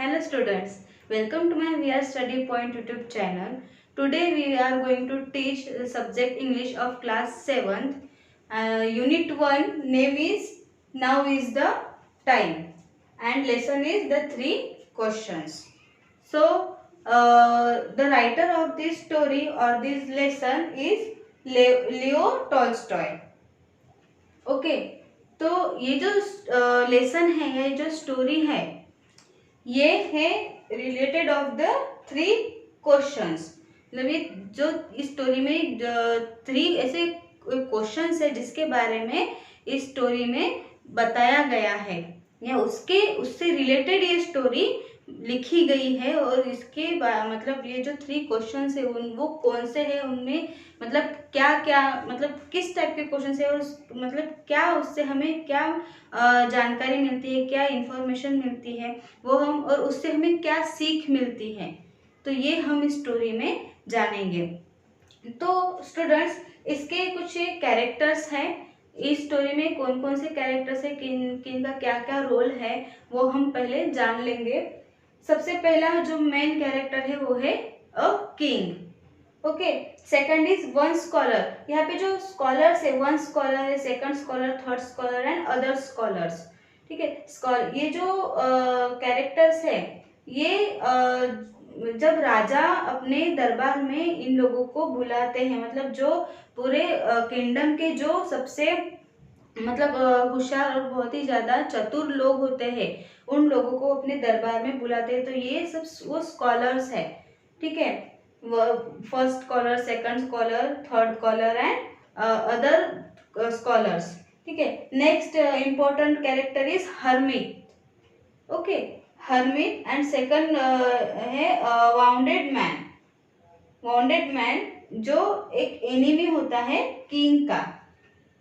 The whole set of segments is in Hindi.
Hello students, welcome to my VR Study Point YouTube channel. Today we are going to teach the subject English of class 7th. Unit 1 name is Now is the Time and lesson is the 3 questions. So the writer of this story or this lesson is Leo Tolstoy. Okay तो ये जो लेसन है, ये जो स्टोरी है, ये है रिलेटेड ऑफ द 3 क्वेश्चंस। मतलब ये जो इस स्टोरी में 3 ऐसे क्वेश्चंस है जिसके बारे में इस स्टोरी में बताया गया है या उससे रिलेटेड ये स्टोरी लिखी गई है। और इसके मतलब ये जो 3 क्वेश्चंस है वो कौन से हैं, उनमें मतलब क्या क्या मतलब किस टाइप के क्वेश्चन है और मतलब क्या उससे हमें क्या जानकारी मिलती है, क्या इंफॉर्मेशन मिलती है वो हम, और उससे हमें क्या सीख मिलती है, तो ये हम इस स्टोरी में जानेंगे। तो स्टूडेंट्स, इसके कुछ कैरेक्टर्स हैं। इस स्टोरी में कौन कौन से कैरेक्टर्स है, किन किन का क्या क्या रोल है, वो हम पहले जान लेंगे। सबसे पहला जो मेन कैरेक्टर है वो है a king. Okay, second is one scholar. यहाँ पे जो स्कॉलर्स है, वन स्कॉलर है, second scholar, third scholar and other scholars. ठीक है, ये जो कैरेक्टर्स है, ये जब राजा अपने दरबार में इन लोगों को बुलाते हैं, मतलब जो पूरे किंगडम के जो सबसे मतलब होशियार और बहुत ही ज्यादा चतुर लोग होते हैं, उन लोगों को अपने दरबार में बुलाते हैं। तो ये सब वो स्कॉलर्स है। ठीक है, first scholar, second scholar, third scholar and other scholars. ठीक है, next important character is hermit. Okay, hermit and second है वाउंडेड मैन। वाउंडेड मैन जो एक एनिमी होता है किंग का,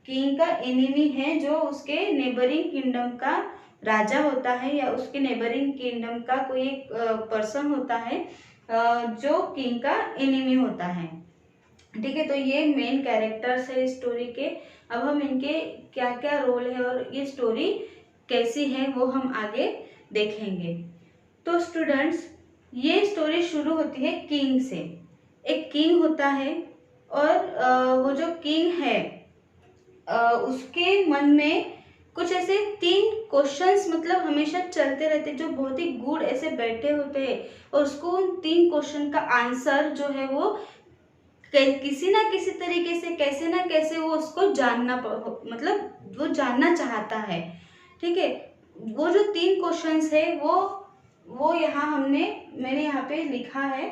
किंग का एनिमी है, जो उसके नेबरिंग किंगडम का राजा होता है या उसके नेबरिंग किंगडम का कोई एक पर्सन होता है जो किंग का एनिमी होता है। ठीक है, तो ये मेन कैरेक्टर्स है इस स्टोरी के। अब हम इनके क्या क्या रोल है और ये स्टोरी कैसी है वो हम आगे देखेंगे। तो स्टूडेंट्स, ये स्टोरी शुरू होती है किंग से। एक किंग होता है और वो जो किंग है उसके मन में कुछ ऐसे 3 क्वेश्चंस मतलब हमेशा चलते रहते, जो बहुत ही गुड ऐसे बैठे होते हैं, और उसको उन 3 क्वेश्चन का आंसर जो है वो किसी ना किसी तरीके से, कैसे ना कैसे वो उसको जानना मतलब वो जानना चाहता है। ठीक है, वो जो 3 क्वेश्चंस है वो यहाँ मैंने यहाँ पे लिखा है।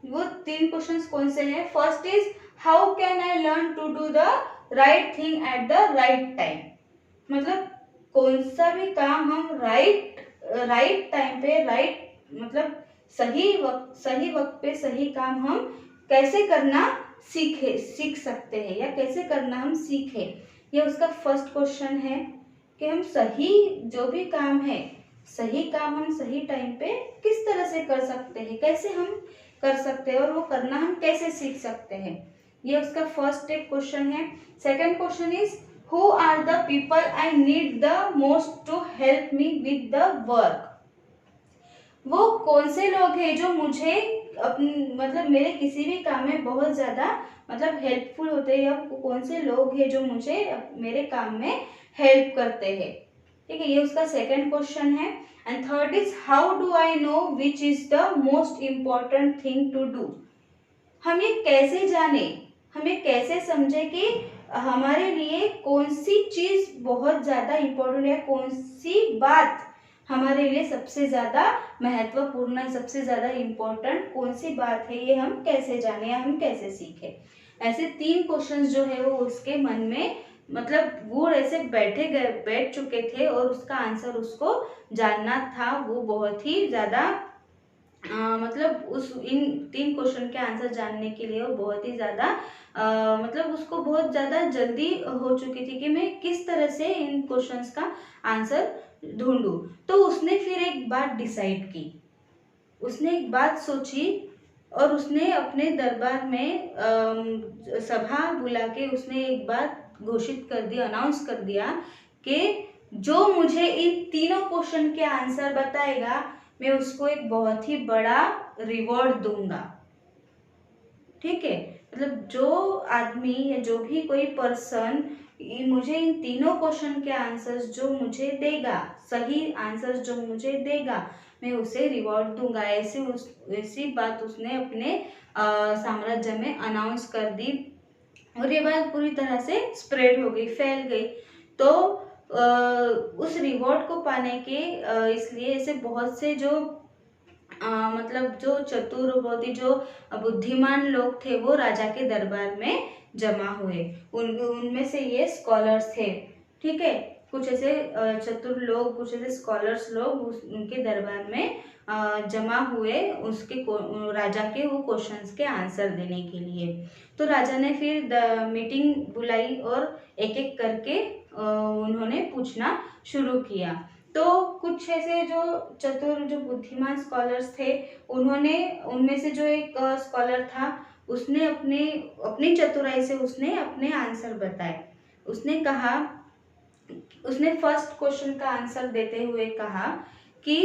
वो 3 क्वेश्चंस कौन से हैं? First is how can I learn to do the right thing at the right time. मतलब कौन सा भी काम हम राइट टाइम पे, मतलब सही वक्त पे सही काम हम कैसे करना सीख सकते हैं या कैसे करना हम सीखे। ये उसका फर्स्ट क्वेश्चन है कि हम जो भी काम है, सही काम हम सही टाइम पे किस तरह से कर सकते हैं, कैसे हम कर सकते हैं और वो करना हम कैसे सीख सकते हैं। ये उसका फर्स्ट एक क्वेश्चन है। Second question is who are the people I need the most to help me with the work. वो कौन से लोग हैं जो मुझे मतलब मेरे किसी भी काम में बहुत ज्यादा मतलब हेल्पफुल होते हैं, या कौन से लोग हैं जो मुझे मेरे काम में हेल्प करते हैं। ठीक है, ये उसका सेकंड क्वेश्चन है। And third is how do I know which is the most important thing to do. हम ये कैसे जाने, हमें कैसे समझे कि हमारे लिए कौन सी चीज बहुत ज्यादा इम्पोर्टेंट है, कौन सी बात हमारे लिए सबसे ज्यादा महत्वपूर्ण है, सबसे ज्यादा इम्पोर्टेंट कौन सी बात है, ये हम कैसे जाने या हम कैसे सीखे। ऐसे 3 क्वेश्चंस जो है वो उसके मन में मतलब वो ऐसे बैठ चुके थे, और उसका आंसर उसको जानना था। वो बहुत ही ज्यादा मतलब इन 3 क्वेश्चन के आंसर जानने के लिए वो बहुत ही ज़्यादा मतलब उसको बहुत ज़्यादा जल्दी हो चुकी थी कि मैं किस तरह से इन क्वेश्चंस का आंसर ढूंढूं। तो उसने फिर एक बात डिसाइड की, उसने एक बात सोची, और उसने अपने दरबार में सभा बुला के उसने एक बात घोषित कर दी, अनाउंस कर दिया कि जो मुझे इन तीनों क्वेश्चन के आंसर बताएगा मैं उसको एक बहुत ही बड़ा रिवॉर्ड दूंगा। ठीक है, मतलब जो आदमी या जो भी कोई पर्सन मुझे इन तीनों क्वेश्चन के आंसर्स जो मुझे देगा, सही आंसर्स जो मुझे देगा, मैं उसे रिवॉर्ड दूंगा। ऐसी बात उसने अपने साम्राज्य में अनाउंस कर दी और ये बात पूरी तरह से स्प्रेड हो गई, फैल गई। तो उस रिवॉर्ड को पाने के इसलिए ऐसे बहुत से जो मतलब जो चतुर, बहुत ही जो बुद्धिमान लोग थे वो राजा के दरबार में जमा हुए। उनमें से ये स्कॉलर्स थे। ठीक है, कुछ ऐसे चतुर लोग, कुछ ऐसे स्कॉलर्स लोग उनके दरबार में जमा हुए उसके राजा के वो क्वेश्चंस के आंसर देने के लिए। तो राजा ने फिर मीटिंग बुलाई और एक एक करके उन्होंने पूछना शुरू किया। तो कुछ ऐसे जो चतुर, जो बुद्धिमान स्कॉलर्स थे, उन्होंने उनमें से जो एक स्कॉलर था, उसने अपनी चतुराई से उसने अपने आंसर बताए। उसने कहा, उसने फर्स्ट क्वेश्चन का आंसर देते हुए कहा कि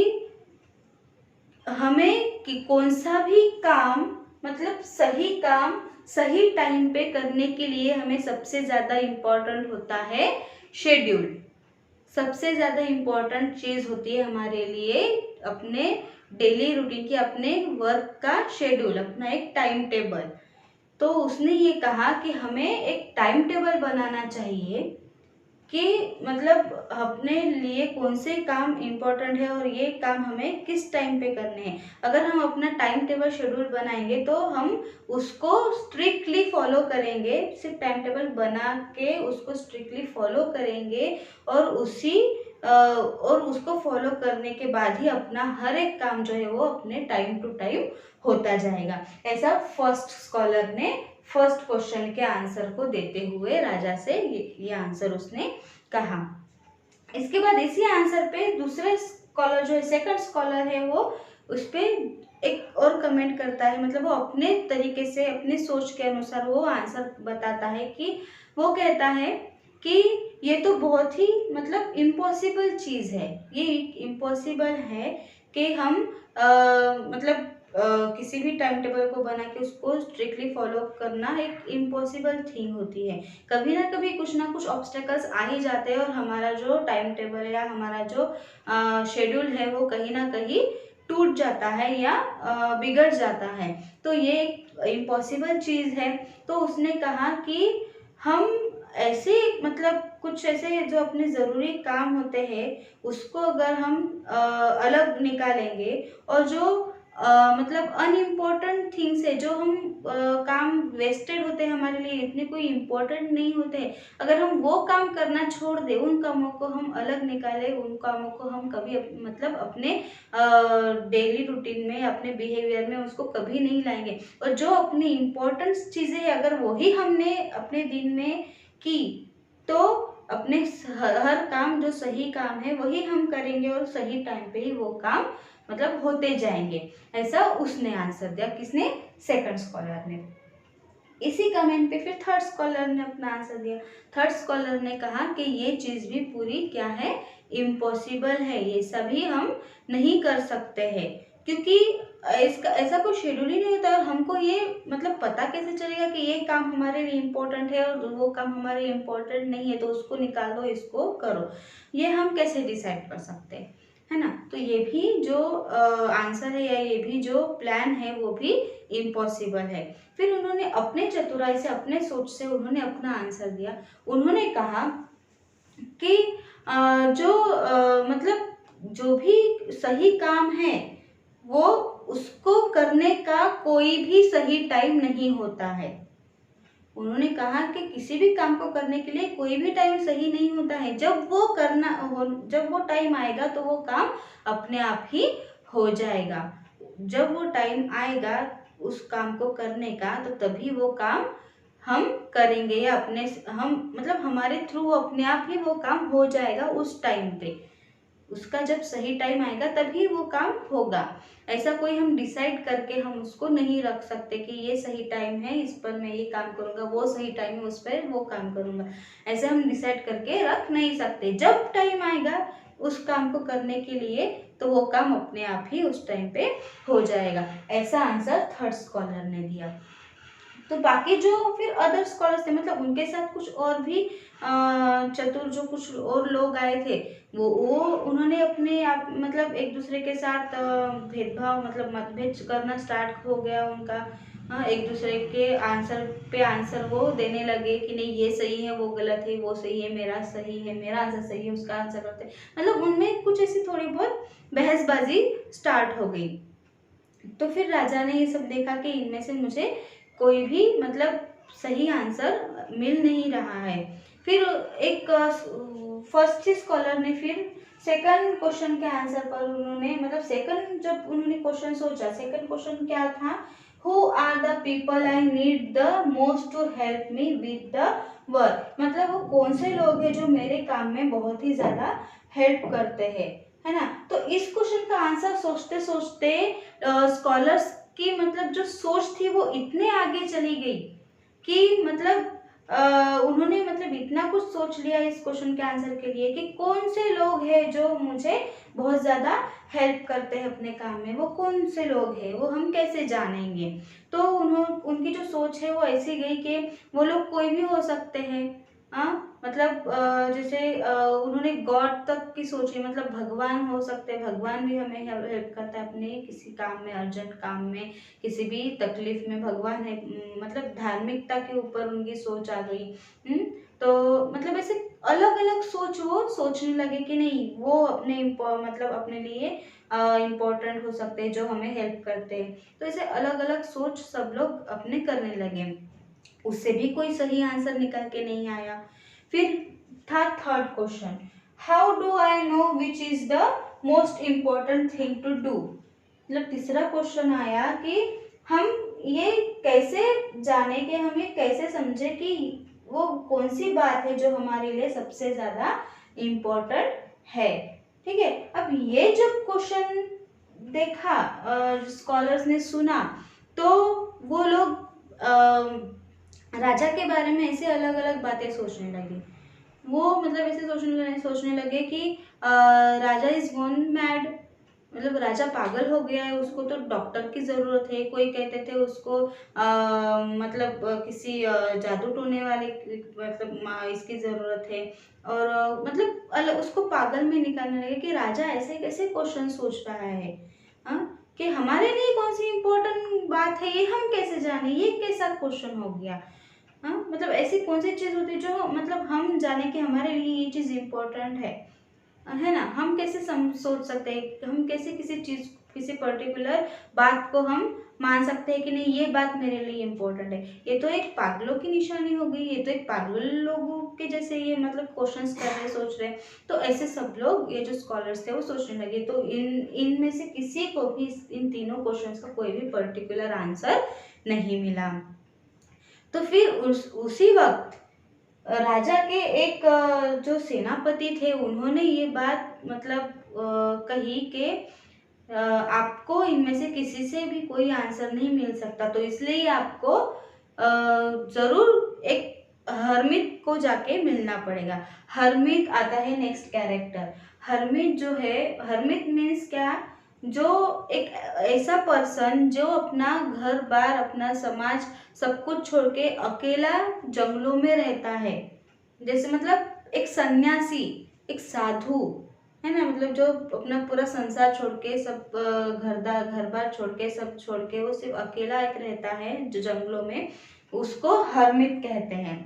हमें कि कौन सा भी काम, मतलब सही काम सही टाइम पे करने के लिए हमें सबसे ज़्यादा इम्पोर्टेंट होता है शेड्यूल। सबसे ज़्यादा इम्पोर्टेंट चीज़ होती है हमारे लिए अपने डेली रूटीन की, अपने वर्क का शेड्यूल, अपना एक टाइम टेबल। तो उसने ये कहा कि हमें एक टाइम टेबल बनाना चाहिए कि मतलब अपने लिए कौन से काम इम्पोर्टेंट है और ये काम हमें किस टाइम पे करने हैं। अगर हम अपना टाइम टेबल शेड्यूल बनाएंगे तो हम उसको स्ट्रिक्टली फॉलो करेंगे, सिर्फ टाइम टेबल बना के उसको स्ट्रिक्टली फॉलो करेंगे और और उसको फॉलो करने के बाद ही अपना हर एक काम जो है वो अपने टाइम टू टाइम होता जाएगा। ऐसा फर्स्ट स्कॉलर ने फर्स्ट क्वेश्चन के आंसर को देते हुए राजा से ये आंसर उसने कहा। इसके बाद इसी आंसर पे दूसरे स्कॉलर जो है, सेकंड स्कॉलर है, वो उस पे एक और कमेंट करता है। मतलब वो अपने तरीके से, अपने सोच के अनुसार वो आंसर बताता है कि वो कहता है कि ये तो बहुत ही मतलब इम्पॉसिबल चीज़ है, ये इम्पॉसिबल है कि हम मतलब किसी भी टाइम टेबल को बना के उसको स्ट्रिक्टली फॉलो करना एक इम्पॉसिबल थिंग होती है। कभी ना कुछ ऑब्स्टेकल्स आ ही जाते हैं और हमारा जो टाइम टेबल है या हमारा जो शेड्यूल है वो कहीं ना कहीं टूट जाता है या बिगड़ जाता है। तो ये एक इम्पॉसिबल चीज़ है। तो उसने कहा कि हम ऐसे मतलब कुछ ऐसे जो अपने ज़रूरी काम होते हैं उसको अगर हम अलग निकालेंगे और जो मतलब अनइम्पॉर्टेंट थिंग्स है, जो हम काम वेस्टेड होते हैं हमारे लिए, इतने कोई इम्पोर्टेंट नहीं होते, अगर हम वो काम करना छोड़ दें, उन कामों को हम अलग निकालें, उन कामों को हम कभी मतलब अपने डेली रूटीन में, अपने बिहेवियर में उसको कभी नहीं लाएंगे। और जो अपनी इम्पोर्टेंट चीज़ें हैं अगर वही हमने अपने दिन में की तो अपने हर काम जो सही काम है वही हम करेंगे और सही टाइम पे ही वो काम मतलब होते जाएंगे। ऐसा उसने आंसर दिया, किसने? सेकंड स्कॉलर ने। इसी कमेंट पे फिर थर्ड स्कॉलर ने अपना आंसर दिया। थर्ड स्कॉलर ने कहा कि ये चीज़ भी पूरी क्या है, इम्पॉसिबल है, ये सभी हम नहीं कर सकते हैं क्योंकि इसका ऐसा कोई शेड्यूल ही नहीं होता। और हमको ये मतलब पता कैसे चलेगा कि ये काम हमारे लिए इम्पोर्टेंट है और वो काम हमारे लिए इम्पोर्टेंट नहीं है, तो उसको निकाल दो, इसको करो, ये हम कैसे डिसाइड कर सकते हैं, है ना? तो ये भी जो आंसर है या ये भी जो प्लान है वो भी इम्पॉसिबल है। फिर उन्होंने अपने चतुराई से, अपने सोच से उन्होंने अपना आंसर दिया। उन्होंने कहा कि मतलब जो भी सही काम है वो उसको करने का कोई भी सही टाइम नहीं होता है। उन्होंने कहा कि किसी भी काम को करने के लिए कोई भी टाइम सही नहीं होता है। जब वो टाइम आएगा तो वो काम अपने आप ही हो जाएगा। जब वो टाइम आएगा उस काम को करने का तो तभी वो काम हम करेंगे या हम मतलब हमारे थ्रू अपने आप ही वो काम हो जाएगा उस टाइम पे। उसका जब सही टाइम आएगा तभी वो काम होगा। ऐसा कोई हम डिसाइड करके हम उसको नहीं रख सकते कि ये सही टाइम है, इस पर मैं ये काम करूँगा, वो सही टाइम है, उस पर वो काम करूँगा। ऐसे हम डिसाइड करके रख नहीं सकते। जब टाइम आएगा उस काम को करने के लिए, तो वो काम अपने आप ही उस टाइम पे हो जाएगा। ऐसा आंसर थर्ड स्कॉलर ने दिया। तो बाकी जो फिर अदर स्कॉलर्स थे, मतलब उनके साथ कुछ और भी चतुर जो कुछ और लोग आए थे, वो उन्होंने अपने आप मतलब एक दूसरे के साथ भेदभाव मतलब मतभेद करना स्टार्ट हो गया उनका। एक दूसरे के आंसर पे आंसर वो देने लगे कि नहीं ये सही है वो गलत है, वो सही है मेरा सही है, मेरा आंसर सही है उसका आंसर गलत है, मतलब उनमें कुछ ऐसी थोड़ी बहुत बहसबाजी स्टार्ट हो गई। तो फिर राजा ने ये सब देखा कि इनमें से मुझे कोई भी मतलब सही आंसर मिल नहीं रहा है। फिर एक फर्स्ट स्कॉलर ने फिर सेकंड क्वेश्चन के आंसर पर उन्होंने मतलब सेकंड जब उन्होंने क्वेश्चन सोचा, सेकंड क्वेश्चन क्या था, who are the people I need the most to help me with the work, मतलब वो कौन से लोग हैं जो मेरे काम में बहुत ही ज्यादा हेल्प करते हैं, है ना। तो इस क्वेश्चन का आंसर सोचते सोचते स्कॉलर्स की मतलब जो सोच थी वो इतने आगे चली गई कि मतलब उन्होंने मतलब इतना कुछ सोच लिया इस क्वेश्चन के आंसर के लिए कि कौन से लोग हैं जो मुझे बहुत ज़्यादा हेल्प करते हैं अपने काम में, वो कौन से लोग हैं वो हम कैसे जानेंगे। तो उनकी जो सोच है वो ऐसी गई कि वो लोग कोई भी हो सकते हैं। मतलब जैसे उन्होंने गॉड तक की सोची, मतलब भगवान हो सकते हैं, भगवान भी हमें हेल्प करता है अपने किसी काम में, अर्जेंट काम में, किसी भी तकलीफ में भगवान है। मतलब धार्मिकता के ऊपर उनकी सोच आ गई। तो मतलब ऐसे अलग अलग सोच वो सोचने लगे कि नहीं वो अपने मतलब अपने लिए इम्पोर्टेंट हो सकते हैं जो हमें हेल्प करते हैं। तो ऐसे अलग अलग सोच सब लोग अपने करने लगे। उससे भी कोई सही आंसर निकल के नहीं आया। फिर था third question, how do I know which is the most important thing to do, मतलब तीसरा क्वेश्चन आया कि हम ये कैसे जाने कि हम ये कैसे समझे कि वो कौन सी बात है जो हमारे लिए सबसे ज्यादा इम्पोर्टेंट है। ठीक है, अब ये जब क्वेश्चन देखा स्कॉलर्स ने सुना, तो वो लोग राजा के बारे में ऐसे अलग अलग बातें सोचने लगे। वो मतलब ऐसे सोचने लगे कि राजा इज गोन मैड, मतलब राजा पागल हो गया है, उसको तो डॉक्टर की जरूरत है। कोई कहते थे उसको मतलब किसी जादू टोने वाले मतलब इसकी जरूरत है। और मतलब उसको पागल में निकालने लगे कि राजा ऐसे कैसे क्वेश्चन सोच रहा है। हाँ, कि हमारे लिए कौन सी इम्पोर्टेंट बात है ये हम कैसे जाने, ये कैसा क्वेश्चन हो गया। हाँ, मतलब ऐसी कौन सी चीज होती है जो मतलब हम जाने कि हमारे लिए ये चीज इम्पोर्टेंट है ना। हम कैसे सोच सकते हैं, हम कैसे किसी चीज किसी पर्टिकुलर बात को हम मान सकते हैं कि नहीं ये बात मेरे लिए इम्पोर्टेंट है। ये तो एक पागलों की निशानी हो गई, ये तो एक पागल लोगों के जैसे ये मतलब क्वेश्चंस कर रहे सोच रहे। तो ऐसे सब लोग ये जो स्कॉलर्स थे वो सोचने लगे। तो इनमें से किसी को भी इन तीनों क्वेश्चंस का कोई भी पर्टिकुलर आंसर नहीं मिला। तो फिर उसी वक्त राजा के एक जो सेनापति थे उन्होंने ये बात मतलब कही कि आपको इनमें से किसी से भी कोई आंसर नहीं मिल सकता, तो इसलिए आपको जरूर एक हरमित को जाके मिलना पड़ेगा। हरमित आता है नेक्स्ट कैरेक्टर। हरमित जो है, हरमित मीन्स क्या, जो एक ऐसा पर्सन जो अपना घर बार अपना समाज सब कुछ छोड़ के अकेला जंगलों में रहता है। जैसे मतलब एक सन्यासी, एक साधु, है ना, मतलब जो अपना पूरा संसार छोड़ के सब घर बार छोड़ के सब छोड़ के वो सिर्फ अकेला एक रहता है जो जंगलों में, उसको हर्मित कहते हैं।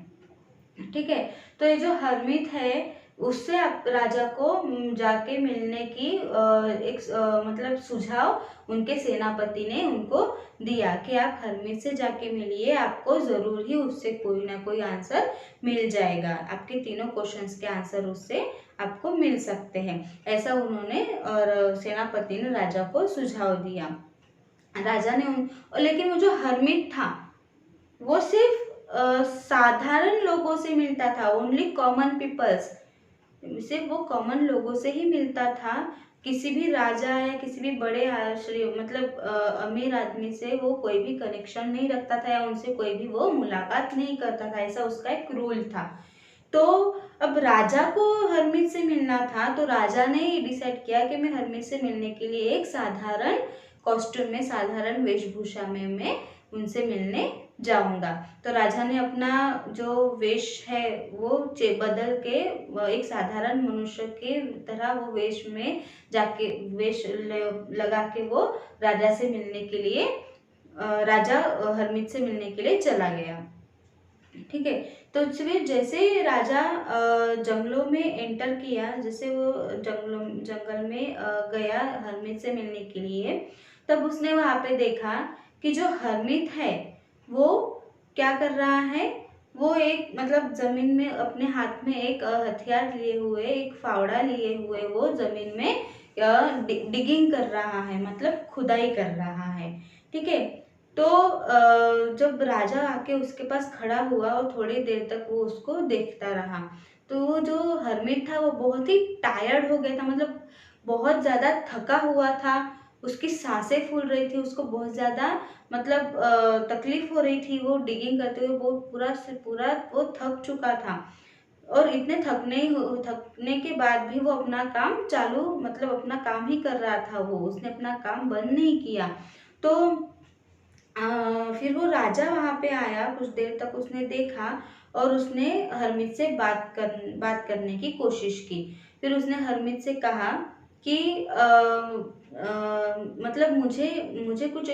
ठीक है, तो ये जो हर्मित है उससे आप राजा को जाके मिलने की एक मतलब सुझाव उनके सेनापति ने उनको दिया कि आप हर्मित से जाके मिलिए, आपको जरूर ही उससे कोई ना कोई आंसर मिल जाएगा, आपके तीनों क्वेश्चंस के आंसर उससे आपको मिल सकते हैं। ऐसा उन्होंने और सेनापति ने राजा को सुझाव दिया। राजा ने लेकिन वो जो हर्मित था वो सिर्फ साधारण लोगों से मिलता था, ओनली कॉमन पीपल्स, सिर्फ वो कॉमन लोगों से ही मिलता था। किसी भी राजा या किसी भी बड़े मतलब अमीर आदमी से वो कोई भी कनेक्शन नहीं रखता था या उनसे कोई भी वो मुलाकात नहीं करता था, ऐसा उसका एक रूल था। तो अब राजा को हरमित से मिलना था, तो राजा ने डिसाइड किया कि मैं हरमित से मिलने के लिए एक साधारण कॉस्ट्यूम में, साधारण वेशभूषा में मैं उनसे मिलने जाऊंगा। तो राजा ने अपना जो वेश है वो बदल के एक साधारण मनुष्य के तरह वो वेश में जाके लगा के वो राजा से मिलने के लिए राजा हरमित से मिलने के लिए चला गया। ठीक है, तो फिर जैसे ही राजा जंगलों में एंटर किया, जैसे वो जंगल में गया हरमित से मिलने के लिए, तब उसने वहां पे देखा कि जो हरमित है वो क्या कर रहा है। वो एक मतलब जमीन में अपने हाथ में एक हथियार लिए हुए, एक फावड़ा लिए हुए वो जमीन में डिगिंग कर रहा है, मतलब खुदाई कर रहा है। ठीक है, तो जब राजा आके उसके पास खड़ा हुआ और थोड़ी देर तक वो उसको देखता रहा, तो वो जो हरमिट था वो बहुत ही टायर्ड हो गया था, मतलब बहुत ज़्यादा थका हुआ था, उसकी सांसें फूल रही थी, उसको बहुत ज़्यादा मतलब तकलीफ हो रही थी, वो डिगिंग करते हुए वो पूरा से पूरा वो थक चुका था। और इतने थकने के बाद भी वो अपना काम चालू, मतलब अपना काम ही कर रहा था, वो उसने अपना काम बंद नहीं किया। तो फिर वो राजा वहाँ पे आया, कुछ देर तक उसने देखा और उसने हरमित से बात करने की कोशिश की। फिर उसने हरमित से कहा कि मतलब मुझे मुझे कुछ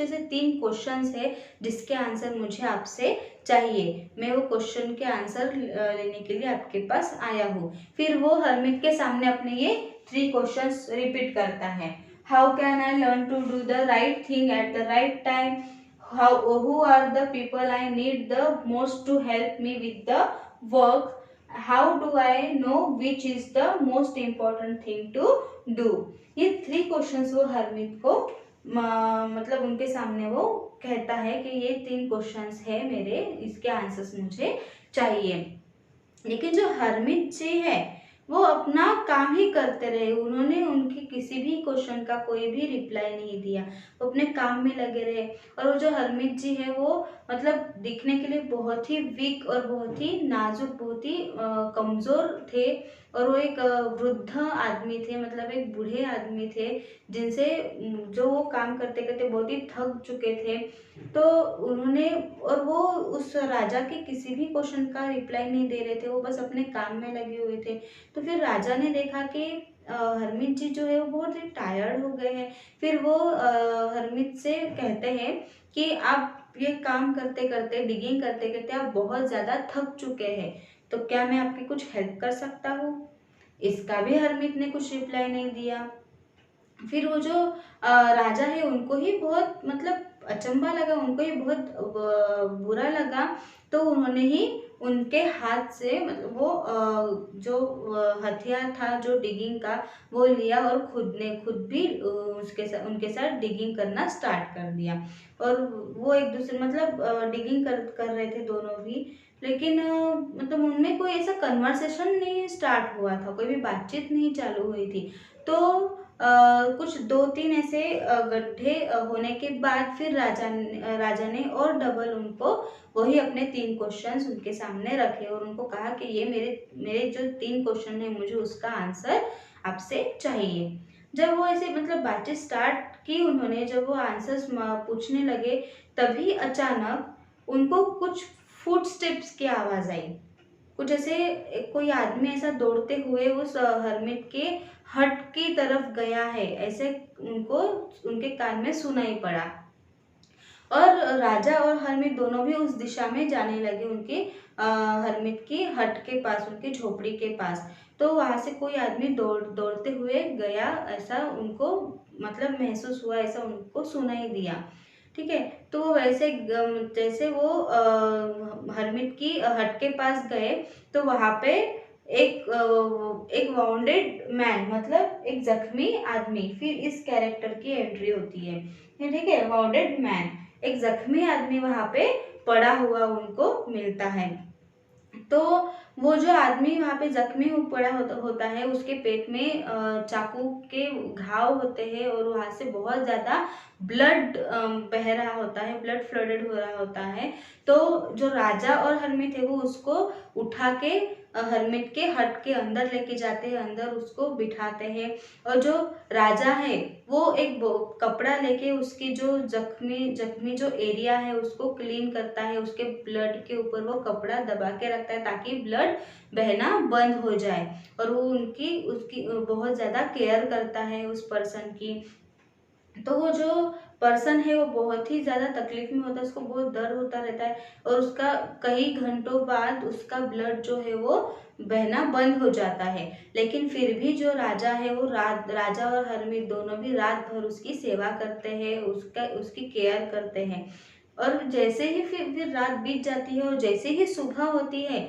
ऐसे 3 क्वेश्चंस है जिसके आंसर मुझे आपसे चाहिए। मैं वो क्वेश्चन के आंसर लेने के लिए आपके पास आया हूँ। फिर वो हरमित के सामने अपने ये 3 क्वेश्चंस रिपीट करता है। How can I learn to do the right thing at the right time? Who are the people I need the most to help me with the work? How do I know which is the most important thing to do? ये 3 क्वेश्चंस वो हरमित को मतलब उनके सामने वो कहता है कि ये 3 क्वेश्चंस है मेरे, इसके आंसर्स मुझे चाहिए। लेकिन जो हरमित जी है वो अपना काम ही करते रहे, उन्होंने उनकी किसी भी क्वेश्चन का कोई भी रिप्लाई नहीं दिया, वो अपने काम में लगे रहे। और वो जो हरमित जी है वो मतलब दिखने के लिए बहुत ही वीक और बहुत ही नाजुक, बहुत ही कमज़ोर थे। और वो एक वृद्ध आदमी थे, मतलब एक बूढ़े आदमी थे, जिनसे जो वो काम करते करते बहुत ही थक चुके थे। तो उन्होंने, और वो उस राजा के किसी भी क्वेश्चन का रिप्लाई नहीं दे रहे थे, वो बस अपने काम में लगे हुए थे। तो फिर राजा ने देखा कि हरमित जी जो है वो बहुत ही टायर्ड हो गए हैं। फिर वो हरमित से कहते हैं कि आप ये काम करते करते, डिगिंग करते करते आप बहुत ज़्यादा थक चुके हैं, तो क्या मैं आपकी कुछ हेल्प कर सकता हूँ? इसका भी हरमित ने कुछ रिप्लाई नहीं दिया। फिर वो जो राजा है उनको ही बहुत मतलब अचंभा लगा, उनको ही बहुत बुरा लगा। तो उन्होंने ही उनके हाथ से मतलब वो जो हथियार था जो डिगिंग का वो लिया और खुद भी उनके साथ डिगिंग करना स्टार्ट कर दिया। और वो एक दूसरे मतलब डिगिंग कर रहे थे दोनों भी। लेकिन मतलब उनमें कोई ऐसा कन्वर्सेशन नहीं स्टार्ट हुआ था, कोई भी बातचीत नहीं चालू हुई थी। तो कुछ 2-3 ऐसे गड्ढे होने के बाद फिर राजा ने और डबल उनको वही अपने 3 क्वेश्चंस उनके सामने रखे और उनको कहा कि ये मेरे मेरे जो 3 क्वेश्चन है मुझे उसका आंसर आपसे चाहिए। जब वो ऐसे मतलब बातचीत स्टार्ट की उन्होंने, जब वो आंसर्स पूछने लगे, तभी अचानक उनको कुछ फुटस्टेप्स की आवाज़ आई। कुछ ऐसे कोई आदमी ऐसा दौड़ते हुए उस हरमिट के हट की तरफ गया है, ऐसे उनको उनके कान में सुनाई पड़ा। और राजा और हरमिट दोनों भी उस दिशा में जाने लगे, उनके हरमिट की हट के पास, उनकी झोपड़ी के पास। तो वहां से कोई आदमी दौड़ते हुए गया, ऐसा उनको मतलब महसूस हुआ, ऐसा उनको सुनाई दिया। ठीक है, तो वो वैसे जैसे वो हरमिट की हट के पास गए, तो वहां पे एक वाउंडेड मैन, मतलब एक जख्मी आदमी, फिर इस कैरेक्टर की एंट्री होती है। ठीक है, वाउंडेड मैन, एक जख्मी आदमी वहां पे पड़ा हुआ उनको मिलता है। तो वो जो आदमी वहाँ पे जख्मी पड़ा होता है, उसके पेट में चाकू के घाव होते हैं और वहाँ से बहुत ज़्यादा ब्लड बह रहा होता है, ब्लड फ्लडेड हो रहा होता है। तो जो राजा और हरमित है वो उसको उठा के हरमित के हट के अंदर लेके जाते हैं, अंदर उसको बिठाते हैं। और जो राजा है वो एक कपड़ा लेके उसकी जो जख्मी जख्मी जो एरिया है उसको क्लीन करता है, उसके ब्लड के ऊपर वो कपड़ा दबा के रखता है ताकि ब्लड बहना बंद हो जाए। और वो उनकी उसकी बहुत ज़्यादा केयर करता है उस पर्सन की। तो वो जो पर्सन है वो बहुत ही ज़्यादा तकलीफ में होता है, उसको बहुत दर्द होता रहता है और उसका कई घंटों बाद उसका ब्लड जो है वो बहना बंद हो जाता है। लेकिन फिर भी जो राजा है वो राजा और हरमीत दोनों भी रात भर उसकी सेवा करते हैं, उसकी केयर करते हैं। और जैसे ही फिर रात बीत जाती है और जैसे ही सुबह होती है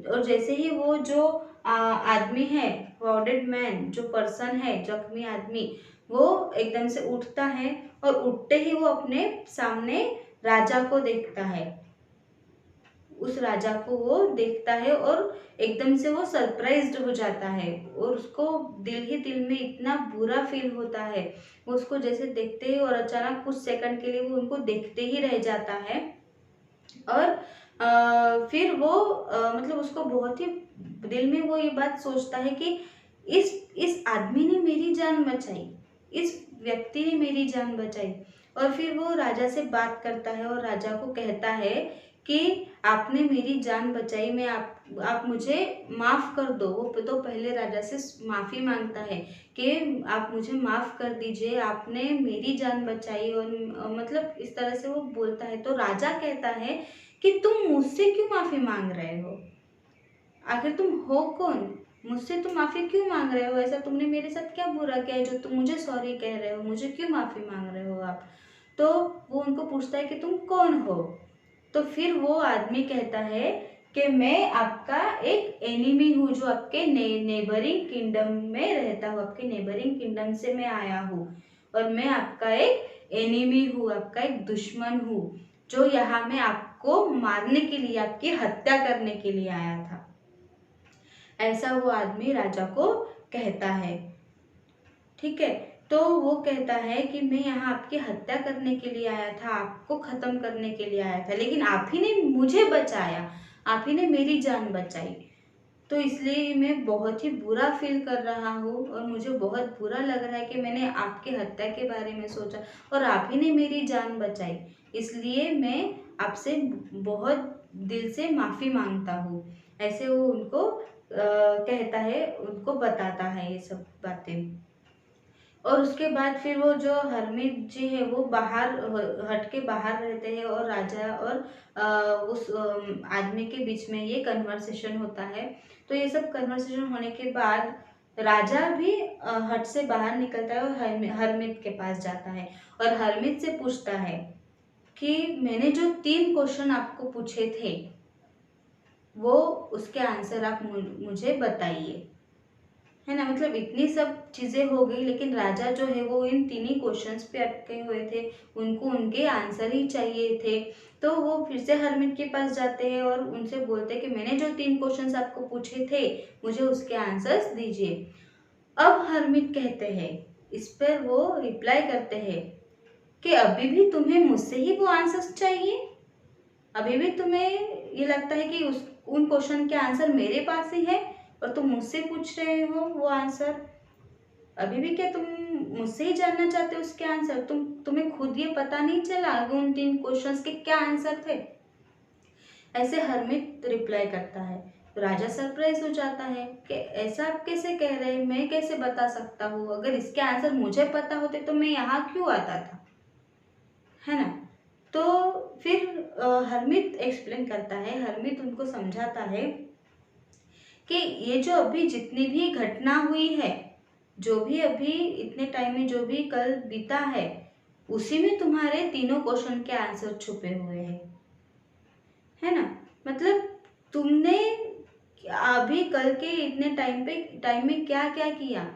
और जैसे ही वो जो आदमी है, वॉर्डेड मैन, जो पर्सन है, जख्मी आदमी, वो एकदम से उठता है और उठते ही वो अपने सामने राजा को देखता है। उस राजा को वो देखता है और एकदम से वो सरप्राइज्ड हो जाता है और उसको दिल ही दिल में इतना बुरा फील होता है। वो उसको जैसे देखते ही और अचानक कुछ सेकंड के लिए वो उनको देखते ही रह जाता है। और फिर वो मतलब उसको बहुत ही दिल में वो ये बात सोचता है कि इस आदमी ने मेरी जान बचाई, इस व्यक्ति ने मेरी जान बचाई। और फिर वो राजा से बात करता है और राजा को कहता है कि आपने मेरी जान बचाई, मैं आप मुझे माफ़ कर दो। वो तो पहले राजा से माफ़ी मांगता है कि आप मुझे माफ़ कर दीजिए, आपने मेरी जान बचाई। और मतलब इस तरह से वो बोलता है। तो राजा कहता है कि तुम मुझसे क्यों माफ़ी मांग रहे हो? आखिर तुम हो कौन? मुझसे तुम माफ़ी क्यों मांग रहे हो? ऐसा तुमने मेरे साथ क्या बुरा किया है जो तुम मुझे सॉरी कह रहे हो? मुझे क्यों माफ़ी मांग रहे हो आप? तो वो उनको पूछता है कि तुम कौन हो? तो फिर वो आदमी कहता है कि मैं आपका एक एनिमी हूँ जो आपके नेबरिंग किंगडम में रहता हूँ, आपके नेबरिंग किंगडम से मैं आया हूँ और मैं आपका एक एनिमी हूँ, आपका एक दुश्मन हूँ जो यहाँ मैं आपको मारने के लिए, आपकी हत्या करने के लिए आया था। ऐसा वो आदमी राजा को कहता है। ठीक है। तो वो कहता है कि मैं यहाँ आपकी हत्या करने के लिए आया था, आपको खत्म करने के लिए आया था, लेकिन आप ही ने मुझे बचाया, आप ही ने मेरी जान बचाई। तो इसलिए मैं बहुत ही बुरा फील कर रहा हूँ और मुझे बहुत बुरा लग रहा है कि मैंने आपकी हत्या के बारे में सोचा और आप ही ने मेरी जान बचाई। इसलिए मैं आपसे बहुत दिल से माफ़ी मांगता हूँ। ऐसे वो उनको कहता है, उनको बताता है ये सब बातें। और उसके बाद फिर वो जो हरमीत जी है वो बाहर हट के बाहर रहते हैं और राजा और उस आदमी के बीच में ये कन्वर्सेशन होता है। तो ये सब कन्वर्सेशन होने के बाद राजा भी हट से बाहर निकलता है और हरमीत के पास जाता है और हरमीत से पूछता है कि मैंने जो 3 क्वेश्चन आपको पूछे थे वो उसके आंसर आप मुझे बताइए। है ना, मतलब इतनी सब चीज़ें हो गई लेकिन राजा जो है वो इन 3 ही क्वेश्चंस पे अटके हुए थे, उनको उनके आंसर ही चाहिए थे। तो वो फिर से हरमीत के पास जाते हैं और उनसे बोलते हैं कि मैंने जो 3 क्वेश्चंस आपको पूछे थे मुझे उसके आंसर्स दीजिए। अब हरमीत कहते हैं, इस पर वो रिप्लाई करते हैं कि अभी भी तुम्हें मुझसे ही वो आंसर्स चाहिए? अभी भी तुम्हें ये लगता है कि उस उन क्वेश्चन के आंसर मेरे पास ही है और तुम मुझसे पूछ रहे हो वो आंसर? अभी भी क्या तुम मुझसे ही जानना चाहते हो उसके आंसर? तुम्हें खुद ये पता नहीं चला कि उन 3 क्वेश्चंस के क्या आंसर थे? ऐसे हरमीत रिप्लाई करता है। तो राजा सरप्राइज हो जाता है कि ऐसा आप कैसे कह रहे हैं, मैं कैसे बता सकता हूँ? अगर इसके आंसर मुझे पता होते तो मैं यहाँ क्यों आता था? है ना। तो फिर हरमीत एक्सप्लेन करता है, हरमीत उनको समझाता है कि ये जो अभी जितनी भी घटना हुई है, जो भी अभी इतने टाइम में जो भी कल बीता है, उसी में तुम्हारे तीनों क्वेश्चन के आंसर छुपे हुए हैं। है ना। मतलब तुमने अभी कल के इतने टाइम में क्या क्या किया?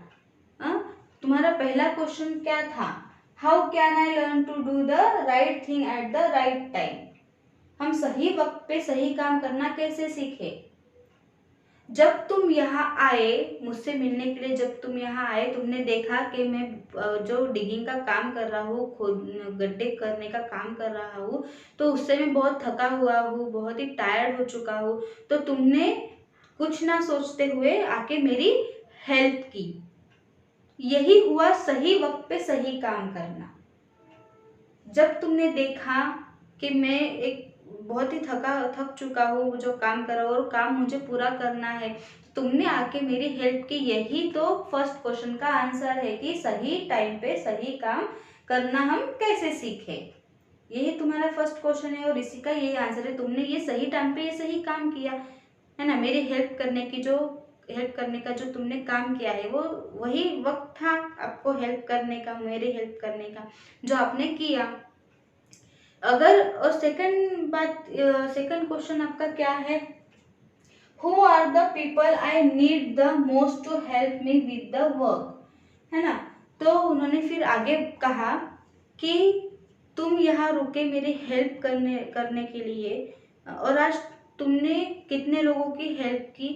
हाँ, तुम्हारा पहला क्वेश्चन क्या था? How can I learn to do the right thing at the right time? हम सही वक्त पे सही काम करना कैसे सीखे? जब तुम यहाँ आए मुझसे मिलने के लिए, जब तुम यहाँ आए, तुमने देखा कि मैं जो डिगिंग का काम कर रहा हूँ, खोद गड्ढे करने का काम कर रहा हूँ, तो उससे मैं बहुत थका हुआ हूँ, बहुत ही टायर्ड हो चुका हूँ। तो तुमने कुछ ना सोचते हुए आके मेरी हेल्प की। यही हुआ सही वक्त पे सही काम करना। जब तुमने देखा कि मैं एक बहुत ही थक चुका हूँ, जो काम कर रहा हूँ और काम मुझे पूरा करना है, तुमने आके मेरी हेल्प की। यही तो फर्स्ट क्वेश्चन का आंसर है कि सही टाइम पे सही काम करना हम कैसे सीखे। यही तुम्हारा फर्स्ट क्वेश्चन है और इसी का यही आंसर है। तुमने ये सही टाइम पे ये सही काम किया है ना। मेरी हेल्प करने का जो तुमने काम किया है, वो वही वक्त था आपको हेल्प करने का, मेरी हेल्प करने का, जो आपने किया। अगर और सेकंड क्वेश्चन आपका क्या है, who are the people I need the most to help me with the work, है ना। तो उन्होंने फिर आगे कहा कि तुम यहाँ रुके मेरी हेल्प करने करने के लिए, और आज तुमने कितने लोगों की हेल्प की,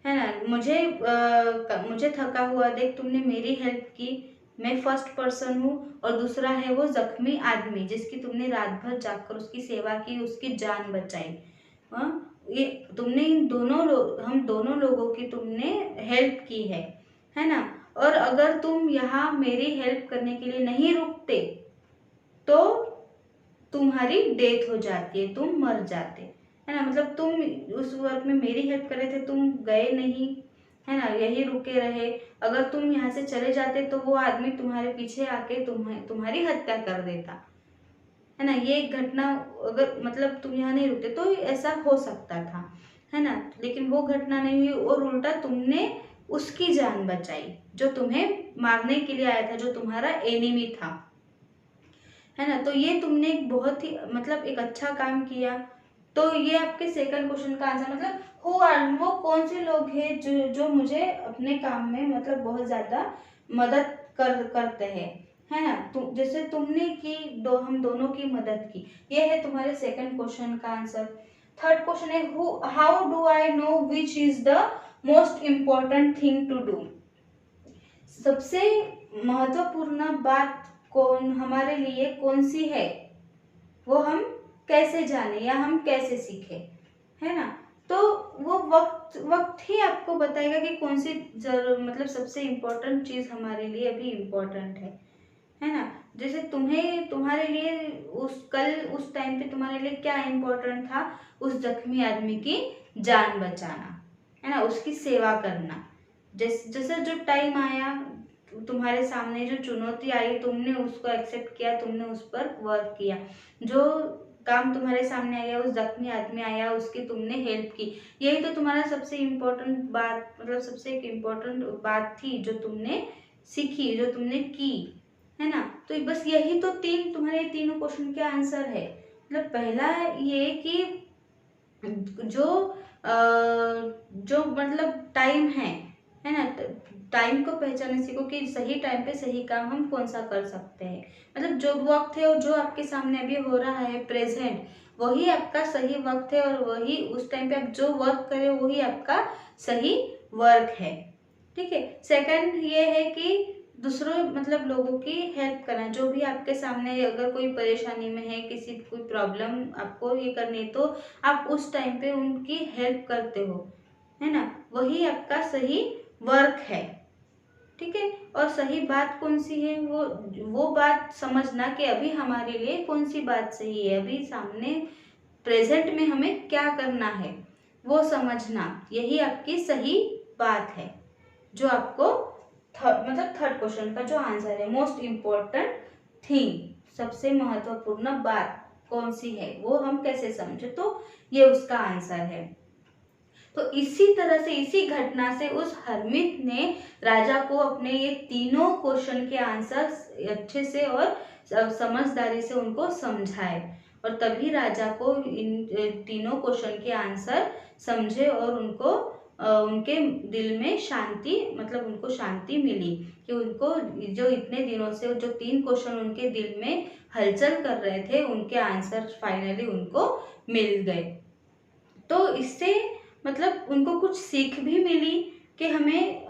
है ना। मुझे थका हुआ देख तुमने मेरी हेल्प की। मैं फर्स्ट पर्सन हूँ, और दूसरा है वो जख्मी आदमी जिसकी तुमने रात भर जागकर उसकी सेवा की, उसकी जान बचाई। ये तुमने हम दोनों लोगों की तुमने हेल्प की है ना। और अगर तुम यहाँ मेरी हेल्प करने के लिए नहीं रुकते तो तुम्हारी डेथ हो जाती है, तुम मर जाते, है ना। मतलब तुम उस वर्क में मेरी हेल्प कर रहे थे, तुम गए नहीं, है ना, यही रुके रहे। अगर तुम यहाँ से चले जाते तो वो आदमी तुम्हारे पीछे आके तुम्हारी हत्या कर देता, है ना। ये एक घटना, अगर मतलब तुम यहाँ नहीं रुकते तो ऐसा हो सकता था, है ना। लेकिन वो घटना नहीं हुई, और उल्टा तुमने उसकी जान बचाई जो तुम्हें मारने के लिए आया था, जो तुम्हारा एनिमी था, है ना। तो ये तुमने एक बहुत ही मतलब एक अच्छा काम किया। तो ये आपके सेकंड क्वेश्चन का आंसर, मतलब हु आर, वो कौन से लोग हैं जो जो मुझे अपने काम में मतलब बहुत ज्यादा मदद करते हैं, है ना। जैसे तुमने की हम दोनों की मदद की। ये है तुम्हारे सेकंड क्वेश्चन का आंसर। थर्ड क्वेश्चन है, who how do I know which is the most important thing to do. सबसे महत्वपूर्ण बात कौन हमारे लिए कौन सी है, वो हम कैसे जाने या हम कैसे सीखे, है ना। तो वो वक्त वक्त ही आपको बताएगा कि कौन सी मतलब सबसे इम्पोर्टेंट चीज हमारे लिए अभी इम्पोर्टेंट है ना। जैसे तुम्हारे लिए उस टाइम पे तुम्हारे लिए क्या इम्पोर्टेंट था, उस जख्मी आदमी की जान बचाना, है ना, उसकी सेवा करना। जैसे जो टाइम आया, तुम्हारे सामने जो चुनौती आई, तुमने उसको एक्सेप्ट किया, तुमने उस पर वर्क किया। जो काम तुम्हारे सामने आया, उस जख्मी आदमी आया, उसकी तुमने हेल्प की। यही तो तुम्हारा सबसे इम्पोर्टेंट बात, मतलब सबसे एक इम्पोर्टेंट बात थी जो तुमने सीखी, जो तुमने की, है ना। तो बस यही तो तुम्हारे तीनों क्वेश्चन के आंसर है। मतलब पहला ये कि जो जो मतलब टाइम है ना, टाइम को पहचानने सीखो कि सही टाइम पे सही काम हम कौन सा कर सकते हैं। मतलब जो वक्त है और जो आपके सामने अभी हो रहा है प्रेजेंट, वही आपका सही वक्त है, और वही उस टाइम पे आप जो वर्क करें वही आपका सही वर्क है। ठीक है। सेकंड ये है कि दूसरों मतलब लोगों की हेल्प करना। जो भी आपके सामने अगर कोई परेशानी में है, किसी कोई प्रॉब्लम आपको ये करनी है, तो आप उस टाइम पे उनकी हेल्प करते हो, है ना। वही आपका सही वर्क है। ठीक है। और सही बात कौन सी है, वो बात समझना कि अभी हमारे लिए कौन सी बात सही है, अभी सामने प्रेजेंट में हमें क्या करना है, वो समझना। यही आपकी सही बात है, जो आपको मतलब थर्ड क्वेश्चन का जो आंसर है, मोस्ट इम्पोर्टेंट थिंग, सबसे महत्वपूर्ण बात कौन सी है, वो हम कैसे समझे, तो ये उसका आंसर है। तो इसी तरह से, इसी घटना से उस हरमित ने राजा को अपने ये तीनों क्वेश्चन के आंसर अच्छे से और समझदारी से उनको समझाए, और तभी राजा को इन तीनों क्वेश्चन के आंसर समझे, और उनको उनके दिल में शांति, मतलब उनको शांति मिली कि उनको जो इतने दिनों से जो तीन क्वेश्चन उनके दिल में हलचल कर रहे थे, उनके आंसर फाइनली उनको मिल गए। तो इससे मतलब उनको कुछ सीख भी मिली कि हमें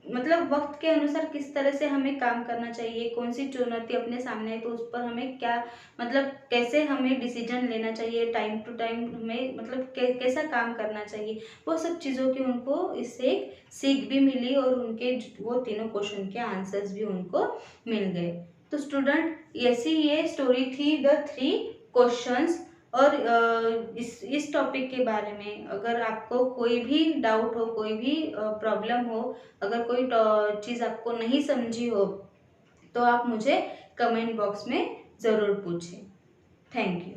मतलब वक्त के अनुसार किस तरह से हमें काम करना चाहिए, कौन सी चुनौती अपने सामने है तो उस पर हमें क्या मतलब कैसे हमें डिसीजन लेना चाहिए, टाइम टू टाइम हमें मतलब कैसा काम करना चाहिए, वो सब चीज़ों की उनको इससे एक सीख भी मिली और उनके वो तीनों क्वेश्चन के आंसर्स भी उनको मिल गए। तो स्टूडेंट ऐसी ये स्टोरी थी द 3 क्वेश्चंस। और इस टॉपिक के बारे में अगर आपको कोई भी डाउट हो, कोई भी प्रॉब्लम हो, अगर कोई चीज़ आपको नहीं समझी हो तो आप मुझे कमेंट बॉक्स में ज़रूर पूछें। Thank you.